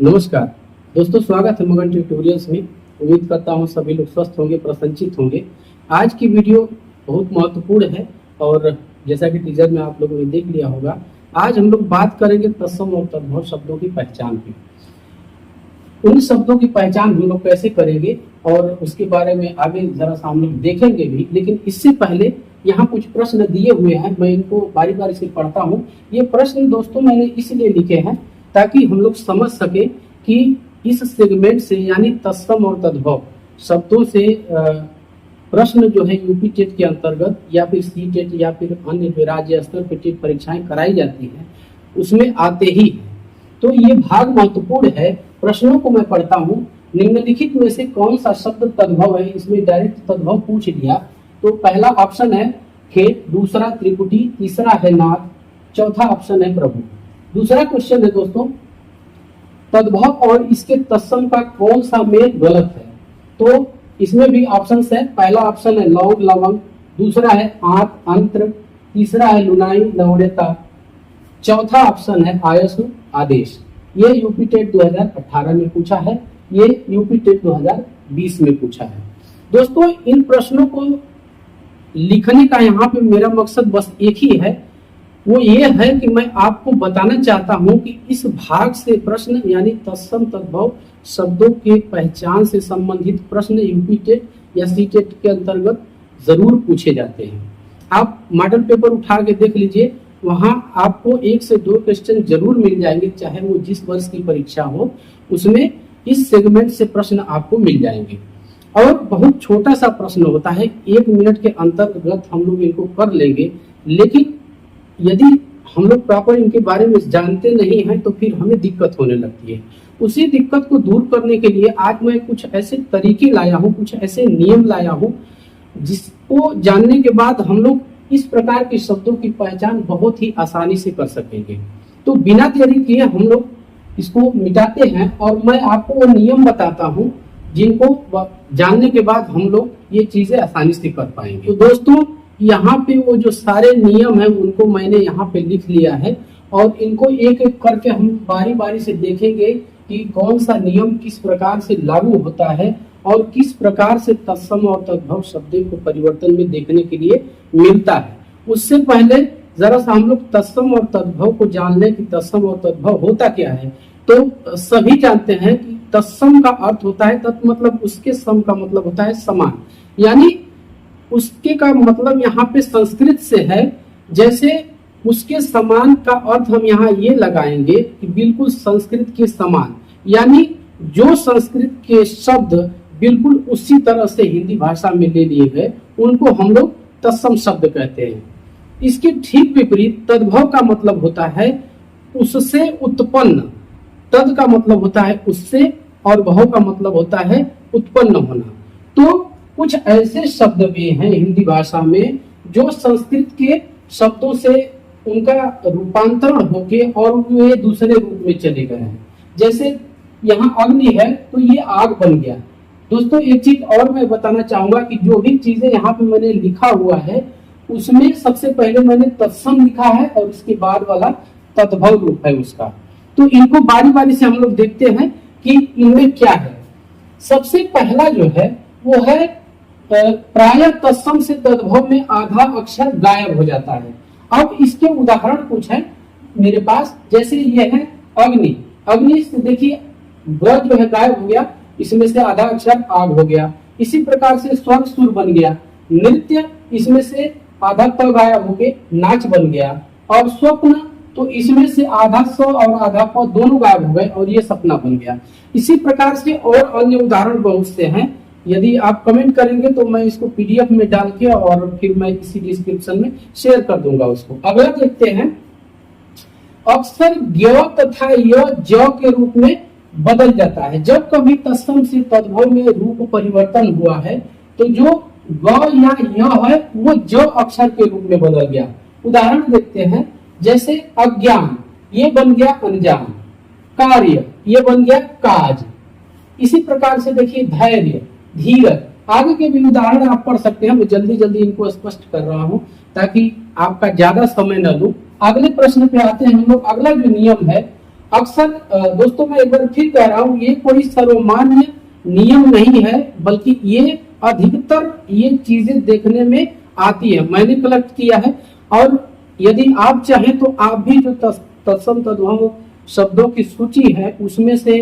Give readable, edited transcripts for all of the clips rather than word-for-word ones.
नमस्कार दोस्तों, स्वागत है मगन ट्यूटोरियल्स में। उम्मीद करता हूँ सभी लोग स्वस्थ होंगे, प्रसन्नचित होंगे। आज की वीडियो बहुत महत्वपूर्ण है और जैसा कि टीजर में आप लोगों ने देख लिया होगा, आज हम लोग बात करेंगे तत्सम और तद्भव शब्दों की पहचान की। उन शब्दों की पहचान हम लोग कैसे करेंगे और उसके बारे में आगे जरा सा हम लोग देखेंगे भी। लेकिन इससे पहले यहाँ कुछ प्रश्न दिए हुए हैं, मैं इनको बारी बारी से पढ़ता हूँ। ये प्रश्न दोस्तों मैंने इसलिए लिखे हैं ताकि हम लोग समझ सके कि इस सेगमेंट से यानी तत्सम और तद्भव शब्दों से प्रश्न जो है यूपी टेट के अंतर्गत या फिर सी टेट या फिर अन्य राज्य स्तर पर टेट परीक्षाएं कराई जाती हैं उसमें आते ही हैं। तो ये भाग महत्वपूर्ण है। प्रश्नों को मैं पढ़ता हूँ। निम्नलिखित में से कौन सा शब्द तद्भव है? इसमें डायरेक्ट तद्भव पूछ लिया। तो पहला ऑप्शन है खेत, दूसरा त्रिपुटी, तीसरा है नाथ, चौथा ऑप्शन है प्रभु। दूसरा क्वेश्चन है दोस्तों, तद्भव और इसके तत्सम का कौन सा मेल गलत है? तो इसमें भी ऑप्शन है। पहला ऑप्शन है लौंग लवंग, दूसरा है आंत अंत्र, तीसरा है लुनाई लवणता, चौथा ऑप्शन है आयसु आदेश। ये यूपी टेट 2018 में पूछा है, ये यूपी टेट 2020 में पूछा है। दोस्तों इन प्रश्नों को लिखने का यहाँ पे मेरा मकसद बस एक ही है, वो ये है कि मैं आपको बताना चाहता हूं कि इस भाग से प्रश्न यानी तत्सम तद्भव शब्दों के पहचान से संबंधित प्रश्न यूपी टेट या सी टेट के अंतर्गत जरूर पूछे जाते हैं। आप मॉडल पेपर उठा के देख लीजिए, वहां आपको 1 से 2 क्वेश्चन जरूर मिल जाएंगे, चाहे वो जिस वर्ष की परीक्षा हो, उसमें इस सेगमेंट से प्रश्न आपको मिल जाएंगे। और बहुत छोटा सा प्रश्न होता है, 1 मिनट के अंतर्गत हम लोग इनको कर लेंगे। लेकिन यदि हम लोग प्रॉपर इनके बारे में जानते नहीं हैं तो फिर हमें दिक्कत होने लगती है। उसी दिक्कत को दूर करने के लिए आज मैं कुछ ऐसे तरीके लाया हूँ, कुछ ऐसे नियम लाया हूँ जिसको जानने के बाद हम लोग इस प्रकार के शब्दों की पहचान बहुत ही आसानी से कर सकेंगे। तो बिना देरी किए हम लोग इसको मिटाते हैं और मैं आपको वो नियम बताता हूँ जिनको जानने के बाद हम लोग ये चीजें आसानी से कर पाएंगे। तो दोस्तों यहाँ पे वो जो सारे नियम हैं उनको मैंने यहाँ पे लिख लिया है और इनको एक एक करके हम बारी बारी से देखेंगे कि कौन सा नियम किस प्रकार से लागू होता है और किस प्रकार से तत्सम और तद्भव शब्दों को परिवर्तन में देखने के लिए मिलता है। उससे पहले जरा सा हम लोग तत्सम और तद्भव को जान लें कि तत्सम और तद्भव होता क्या है। तो सभी जानते हैं कि तत्सम का अर्थ होता है तत् मतलब उसके, सम का मतलब होता है समान, यानी उसके का मतलब यहाँ पे संस्कृत से है। जैसे उसके समान का अर्थ हम यहाँ ये लगाएंगे कि बिल्कुल संस्कृत के समान, यानी जो संस्कृत के शब्द बिल्कुल उसी तरह से हिंदी भाषा में ले लिए गए उनको हम लोग तत्सम शब्द कहते हैं। इसके ठीक विपरीत तद्भव का मतलब होता है उससे उत्पन्न। तद का मतलब होता है उससे और भव का मतलब होता है उत्पन्न होना। तो कुछ ऐसे शब्द भी हैं हिंदी भाषा में जो संस्कृत के शब्दों से उनका रूपांतरण होके और वे दूसरे रूप में चले गए हैं। जैसे यहाँ अग्नि है तो ये आग बन गया। दोस्तों एक चीज और मैं बताना चाहूंगा कि जो भी चीजें यहाँ पे मैंने लिखा हुआ है उसमें सबसे पहले मैंने तत्सम लिखा है और उसके बाद वाला तद्भव रूप है उसका। तो इनको बारी बारी से हम लोग देखते हैं कि इनमें क्या है। सबसे पहला जो है वो है प्रायः तत्सम से तद्भव में आधा अक्षर गायब हो जाता है। अब इसके उदाहरण कुछ है मेरे पास। जैसे ये है अग्नि। अग्नि से देखिए ग जो है गायब हो गया, इसमें से आधा अक्षर आग हो गया। इसी प्रकार से स्वर सुर बन गया। नृत्य, इसमें से आधा प गायब हो गए नाच बन गया। और स्वप्न, तो इसमें से आधा स और आधा प दोनों गायब हो गए और ये सपना बन गया। इसी प्रकार से और अन्य उदाहरण बहुत से हैं। यदि आप कमेंट करेंगे तो मैं इसको पीडीएफ में डाल के और फिर मैं इसी डिस्क्रिप्शन में शेयर कर दूंगा उसको। अगला देखते हैं, अक्सर ज्ञ तथा य ज के रूप में बदल जाता है। जब कभी तत्सम से तद्भव में रूप परिवर्तन हुआ है तो जो ग या य है वो ज अक्षर के रूप में बदल गया। उदाहरण देखते हैं, जैसे अज्ञान ये बन गया अनजान, कार्य ये बन गया काज। इसी प्रकार से देखिए धैर्य, धीरज, आगे के भी उदाहरण आप पढ़ सकते हैं। मैं जल्दी जल्दी इनको स्पष्ट कर रहा हूं ताकि आपका ज्यादा समय न लूं। अगले प्रश्न पे आते हैं हम लोग। अगला जो नियम है अक्सर दोस्तों मैं एक बार फिर कह रहा हूँ, ये कोई सर्वमान्य नियम नहीं है, बल्कि ये अधिकतर ये चीजें देखने में आती है, मैंने कलेक्ट किया है। और यदि आप चाहें तो आप भी जो तत्सम तद्भव शब्दों की सूची है उसमें से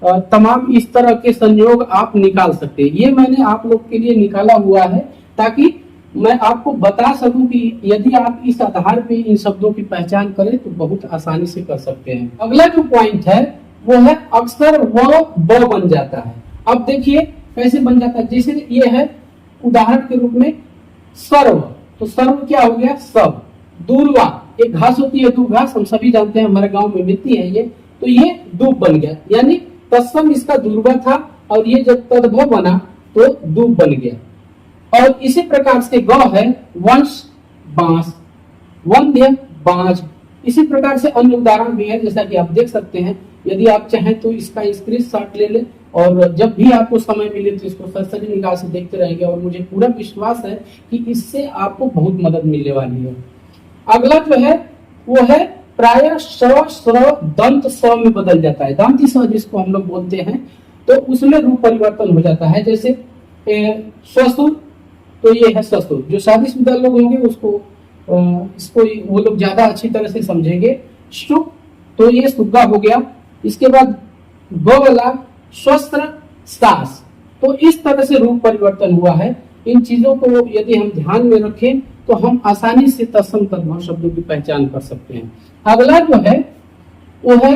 तमाम इस तरह के संयोग आप निकाल सकते हैं। ये मैंने आप लोग के लिए निकाला हुआ है ताकि मैं आपको बता सकूं कि यदि आप इस आधार पे इन शब्दों की पहचान करें तो बहुत आसानी से कर सकते हैं। अगला जो पॉइंट है वो है अक्सर व ब बन जाता है। अब देखिए कैसे बन जाता है, जैसे ये है उदाहरण के रूप में सर्व, तो सर्व क्या हो गया सब। दूर्वा, एक घास होती है दूब घास, हम सभी जानते हैं, हमारे गांव में मिलती है ये, तो ये दूब बन गया, यानी तत्सम इसका दूर्वा था और ये जब तद्भव बना तो दूब बन गया। और इसी प्रकार से ग है वंश बांस, वंध्य बांझ। इसी प्रकार से अन्य उदाहरण भी है जैसा कि आप देख सकते हैं। यदि आप चाहें तो इसका स्क्रीनशॉट ले लें और जब भी आपको समय मिले तो इसको सरसरी निगाह से देखते रहेंगे और मुझे पूरा विश्वास है कि इससे आपको बहुत मदद मिलने वाली है। अगला जो है वो है प्राय स्व स्व दंत स में बदल जाता है, दंत स जिसको हम लोग बोलते हैं, तो उसमें रूप परिवर्तन हो जाता है। जैसे ससुर, तो ये है ससुर। जो शादीशुदा लोग होंगे उसको इसको वो लोग ज्यादा अच्छी तरह से समझेंगे। सुख, तो ये सुग्गा हो गया। इसके बाद ग वाला स्वस्त्र सास, तो इस तरह से रूप परिवर्तन हुआ है। इन चीजों को यदि हम ध्यान में रखें तो हम आसानी से तत्सम तद्भव शब्दों की पहचान कर सकते हैं। अगला जो है वो है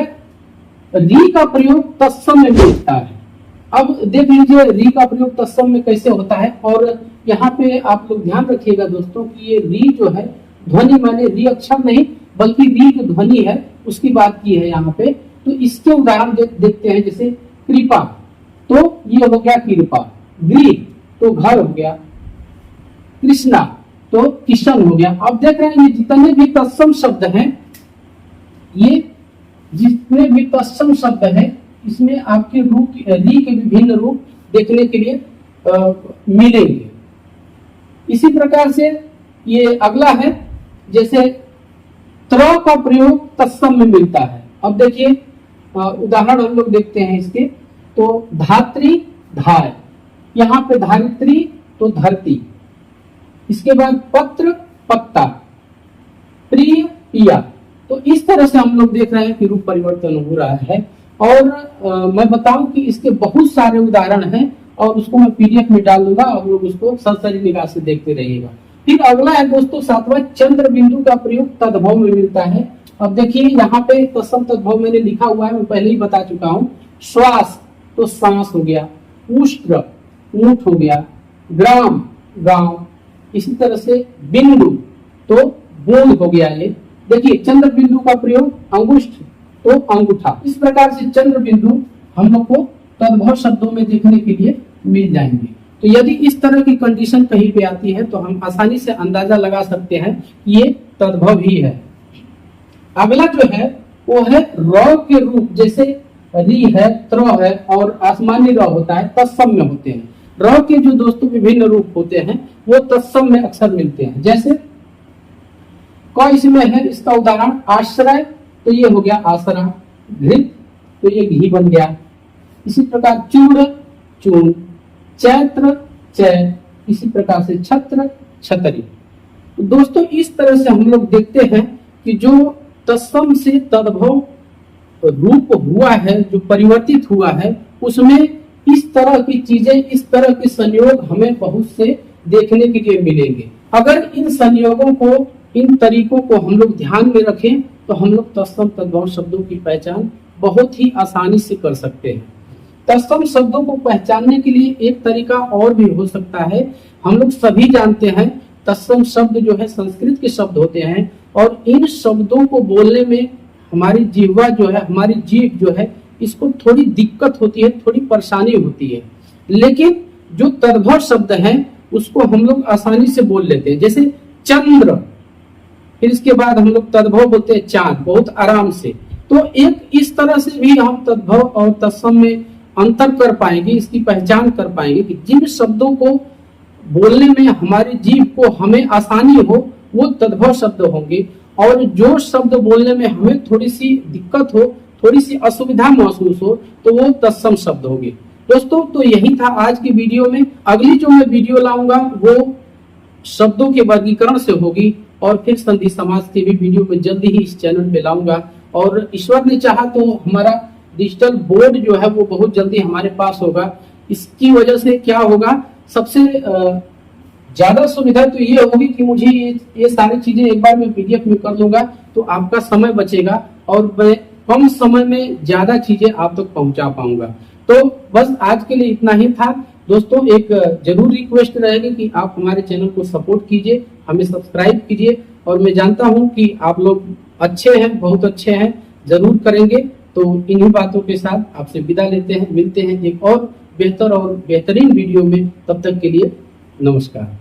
री का प्रयोग तत्सम में मिलता है। अब देख लीजिए री का प्रयोग तत्सम में कैसे होता है। और यहाँ पे आप लोग ध्यान रखिएगा दोस्तों कि ये री जो है ध्वनि, माने री अक्षर नहीं बल्कि री जो ध्वनि है उसकी बात की है यहाँ पे। तो इसके उदाहरण देखते हैं। जैसे कृपा, तो ये हो गया कृपा। गृह, तो घर हो गया। कृष्णा, तो किशन हो गया। अब देख रहे हैं ये जितने भी तत्सम शब्द हैं, ये जितने भी तत्सम शब्द हैं इसमें आपके रूप री के विभिन्न रूप देखने के लिए मिलेंगे। इसी प्रकार से ये अगला है, जैसे त्र का प्रयोग तत्सम में मिलता है। अब देखिए उदाहरण हम लोग देखते हैं इसके। तो धात्री धाय, यहाँ पे धारित्री तो धरती। इसके बाद पत्र पत्ता, प्रिय पिया। तो इस तरह से हम लोग देख रहे हैं कि रूप परिवर्तन हो रहा है। और मैं बताऊं कि इसके बहुत सारे उदाहरण हैं और उसको मैं पीडीएफ में डाल दूंगा, आप लोग उसको सरसरी निगाह से देखते रहिएगा। फिर अगला है दोस्तों सातवां, चंद्र बिंदु का प्रयोग तद्भव में मिलता है। अब देखिए यहाँ पे तत्सम तद्भव मैंने लिखा हुआ है, मैं पहले ही बता चुका हूँ। श्वास, तो सांस हो गया। उष्ट्र, ऊंट हो गया। ग्राम, गांव। इसी तरह से बिंदु, तो बूंद हो गया। ये देखिए चंद्र बिंदु का प्रयोग अंगुष्ठ, तो अंगूठा। इस प्रकार से चंद्र बिंदु हम लोग को तद्भव शब्दों में देखने के लिए मिल जाएंगे। तो यदि इस तरह की कंडीशन कहीं पे आती है तो हम आसानी से अंदाजा लगा सकते हैं कि ये तद्भव ही है। अगला जो है वो है र के रूप, जैसे री है, त्र है और आसमानी र होता है, तत्सम में होते हैं। र के जो दोस्तों विभिन्न रूप होते हैं वो तत्सम में अक्सर मिलते हैं। जैसे क इसमें है, इसका उदाहरण आश्रय, तो ये हो गया आसरा। घृत, तो ये घी बन गया। इसी प्रकार चूर्ण, चूर्ण। चैत्र, चैत। इसी प्रकार से छत्र, छतरी। तो दोस्तों इस तरह से हम लोग देखते हैं कि जो तत्सम से तद्भव रूप हुआ है, जो परिवर्तित हुआ है, उसमें इस तरह की चीजें, इस तरह के संयोग हमें बहुत से देखने के लिए मिलेंगे। अगर इन संयोगों को, इन तरीकों को हम लोग ध्यान में रखें तो हम लोग तत्सम तद्भव शब्दों की पहचान बहुत ही आसानी से कर सकते हैं। तत्सम शब्दों को पहचानने के लिए एक तरीका और भी हो सकता है। हम लोग सभी जानते हैं तत्सम शब्द जो है संस्कृत के शब्द होते हैं और इन शब्दों को बोलने में हमारी जिह्वा जो है, हमारी जीभ जो है, इसको थोड़ी दिक्कत होती है, थोड़ी परेशानी होती है। लेकिन जो तद्भव शब्द हैं उसको हम लोग आसानी से बोल लेते हैं। जैसे चंद्र, फिर इसके बाद हम लोग तद्भव बोलते हैं चांद, बहुत आराम से। तो एक इस तरह से भी हम तद्भव और तत्सम में अंतर कर पाएंगे, इसकी पहचान कर पाएंगे कि जिन शब्दों को बोलने में हमारी जीभ को हमें आसानी हो वो तद्भव शब्द होंगे और जो शब्द बोलने में हमें थोड़ी सी दिक्कत हो थोड़ी सी असुविधा महसूस हो तो वो तत्सम शब्द होंगे। दोस्तों तो यही था आज की वीडियो में। अगली जो मैं वीडियो लाऊंगा वो शब्दों के वर्गीकरण से होगी और फिर संधि समास की भी वीडियो में जल्दी ही इस चैनल पे लाऊंगा। और ईश्वर ने चाहा तो हमारा डिजिटल बोर्ड जो है वो बहुत जल्दी हमारे पास होगा। इसकी वजह से क्या होगा, सबसे ज्यादा सुविधा तो ये होगी कि मुझे ये सारी चीजें एक बार मैं पीडीएफ में कर लूंगा तो आपका समय बचेगा और मैं कम समय में ज्यादा चीजें आप तक पहुंचा पाऊंगा। तो बस आज के लिए इतना ही था दोस्तों। एक जरूर रिक्वेस्ट रहेगी कि आप हमारे चैनल को सपोर्ट कीजिए, हमें सब्सक्राइब कीजिए। और मैं जानता हूं कि आप लोग अच्छे हैं, बहुत अच्छे हैं, जरूर करेंगे। तो इन्हीं बातों के साथ आपसे विदा लेते हैं, मिलते हैं एक और बेहतर और बेहतरीन वीडियो में। तब तक के लिए नमस्कार।